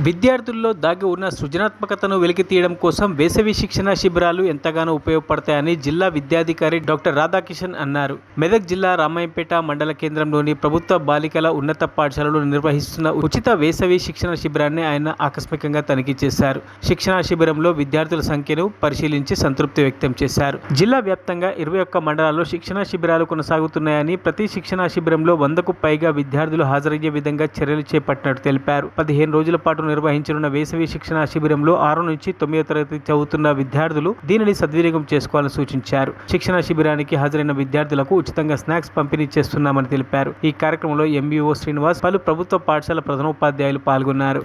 విద్యార్థుల్లో దాగి ఉన్న సృజనాత్మకతను వెలికితీయడం కోసం వేసవి శిక్షణ శిబిరాలు ఎంతగానో ఉపయోగపడతాయని జిల్లా విద్యాధికారి డాక్టర్ రాధాకిషన్ అన్నారు. మెదక్ జిల్లా రామాయంపేట మండల కేంద్రంలోని ప్రభుత్వ బాలికల ఉన్నత పాఠశాలలో నిర్వహిస్తున్న ఉచిత వేసవి శిక్షణ శిబిరాన్ని ఆయన ఆకస్మికంగా తనిఖీ చేశారు. శిక్షణ శిబిరంలో విద్యార్థుల సంఖ్యను పరిశీలించి సంతృప్తి వ్యక్తం చేశారు. జిల్లా వ్యాప్తంగా 21 మండలాల్లో శిక్షణ శిబిరాలు కొనసాగుతున్నాయని, ప్రతి శిక్షణ శిబిరంలో 100కు పైగా విద్యార్థులు హాజరయ్యే విధంగా చర్యలు చేపట్టినట్టు తెలిపారు. 15 రోజుల పాటు నిర్వహించనున్న వేసవి శిక్షణ శిబిరంలో 6 నుంచి 9వ తరగతి చదువుతున్న విద్యార్థులు దీనిని సద్వినియోగం చేసుకోవాలని సూచించారు. శిక్షణ శిబిరానికి హాజరైన విద్యార్థులకు ఉచితంగా స్నాక్స్ పంపిణీ చేస్తున్నామని తెలిపారు. ఈ కార్యక్రమంలో ఎంబీఓ శ్రీనివాస్, పలు ప్రభుత్వ పాఠశాల ప్రధానోపాధ్యాయులు పాల్గొన్నారు.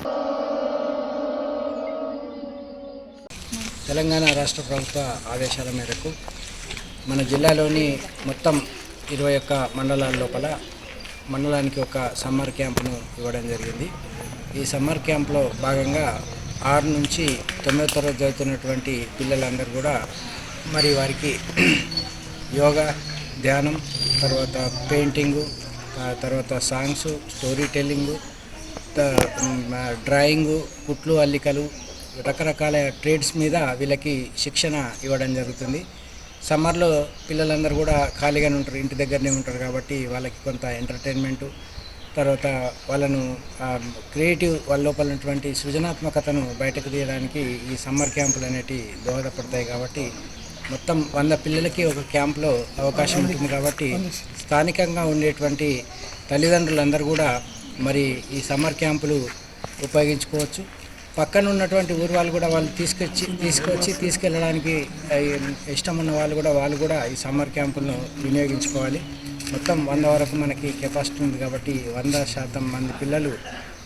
తెలంగాణ రాష్ట్ర ప్రభుత్వ ఆదేశాల మేరకు మన జిల్లాలోని మొత్తం 21 మండలాల లోపల మండలానికి ఒక సమ్మర్ క్యాంపును ఇవ్వడం జరిగింది. ఈ సమ్మర్ క్యాంప్లో భాగంగా 6 నుంచి 9వ తరగతి చదువుతున్నటువంటి పిల్లలందరూ కూడా మరి వారికి యోగా, ధ్యానం, తర్వాత పెయింటింగు, తర్వాత సాంగ్స్, స్టోరీ టెల్లింగు, డ్రాయింగు, కుట్లు, అల్లికలు, రకరకాల ట్రేడ్స్ మీద వీళ్ళకి శిక్షణ ఇవ్వడం జరుగుతుంది. సమ్మర్లో పిల్లలందరూ కూడా ఖాళీగానే ఉంటారు, ఇంటి దగ్గరనే ఉంటారు కాబట్టి వాళ్ళకి కొంత ఎంటర్టైన్మెంటు, తర్వాత వాళ్ళను క్రియేటివ్ వాళ్ళ లోపల ఉన్నటువంటి సృజనాత్మకతను బయటకు తీయడానికి ఈ సమ్మర్ క్యాంపులు అనేటివి దోహదపడతాయి. కాబట్టి మొత్తం 100 పిల్లలకి ఒక క్యాంప్లో అవకాశం ఉంటుంది. కాబట్టి స్థానికంగా ఉండేటువంటి తల్లిదండ్రులందరూ కూడా మరి ఈ సమ్మర్ క్యాంపులు ఉపయోగించుకోవచ్చు. పక్కన ఉన్నటువంటి ఊరు వాళ్ళు కూడా వాళ్ళు తీసుకెళ్ళడానికి ఇష్టం ఉన్న వాళ్ళు కూడా ఈ సమ్మర్ క్యాంపులను వినియోగించుకోవాలి. మొత్తం 100 వరకు మనకి కెపాసిటీ ఉంది కాబట్టి 100% మంది పిల్లలు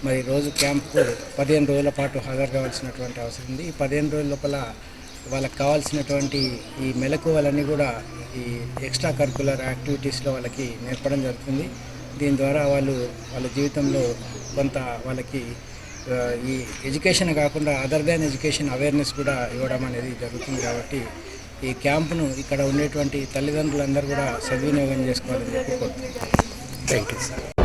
మరి రోజు క్యాంప్కు 15 రోజుల పాటు హాజరు కావాల్సినటువంటి అవసరం ఉంది. ఈ 15 రోజుల లోపల వాళ్ళకి కావాల్సినటువంటి ఈ మెలకువలన్నీ కూడా ఈ ఎక్స్ట్రా కరిక్యులర్ యాక్టివిటీస్లో వాళ్ళకి నేర్పడం జరుగుతుంది. దీని ద్వారా వాళ్ళ జీవితంలో కొంత వాళ్ళకి ఈ ఎడ్యుకేషన్ కాకుండా అదర్ దాన్ ఎడ్యుకేషన్ అవేర్నెస్ కూడా ఇవ్వడం అనేది జరుగుతుంది. కాబట్టి ఈ క్యాంపును ఇక్కడ ఉండేటువంటి తల్లిదండ్రులందరూ కూడా సద్వినియోగం చేసుకోవాలని చెప్పి కోరుతున్నాను. Thank you sir.